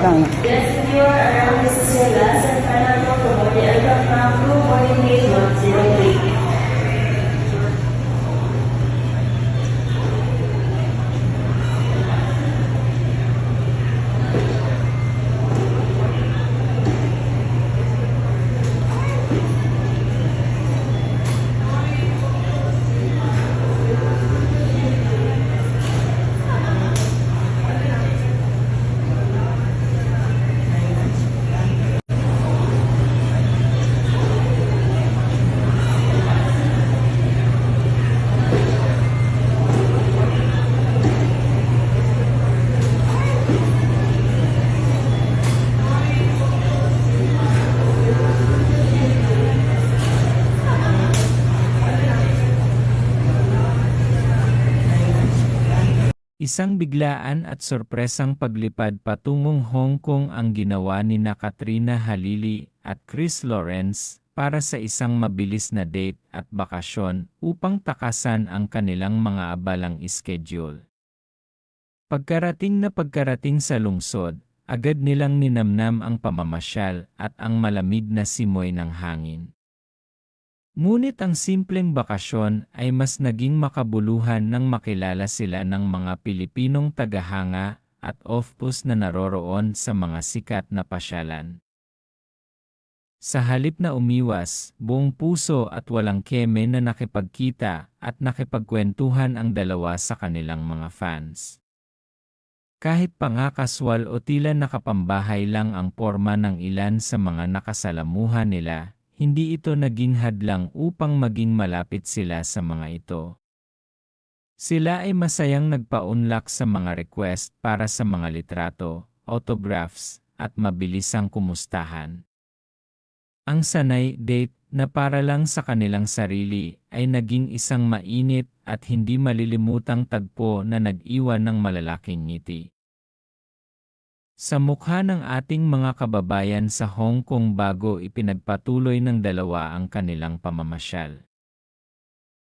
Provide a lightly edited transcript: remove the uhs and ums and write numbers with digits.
lang. Get secure around this is your last and final call to board the aircraft now. Crew boarding gate 103. Isang biglaan at sorpresang paglipad patungong Hong Kong ang ginawa ni Katrina Halili at Chris Lawrence para sa isang mabilis na date at bakasyon upang takasan ang kanilang mga abalang schedule. Pagkarating sa lungsod, agad nilang ninamnam ang pamamasyal at ang malamig na simoy ng hangin. Ngunit ang simpleng bakasyon ay mas naging makabuluhan nang makilala sila ng mga Pilipinong tagahanga at off-post na naroroon sa mga sikat na pasyalan. Sa halip na umiwas, buong puso at walang keme na nakipagkita at nakipagkwentuhan ang dalawa sa kanilang mga fans. Kahit pa nga kaswal o tila nakapambahay lang ang porma ng ilan sa mga nakasalamuhan nila, hindi ito naging hadlang upang maging malapit sila sa mga ito. Sila ay masayang nagpaunlak sa mga request para sa mga litrato, autographs, at mabilisang kumustahan. Ang sanay date na para lang sa kanilang sarili ay naging isang mainit at hindi malilimutang tagpo na nag-iwan ng malalaking ngiti sa mukha ng ating mga kababayan sa Hong Kong bago ipinagpatuloy ng dalawa ang kanilang pamamasyal.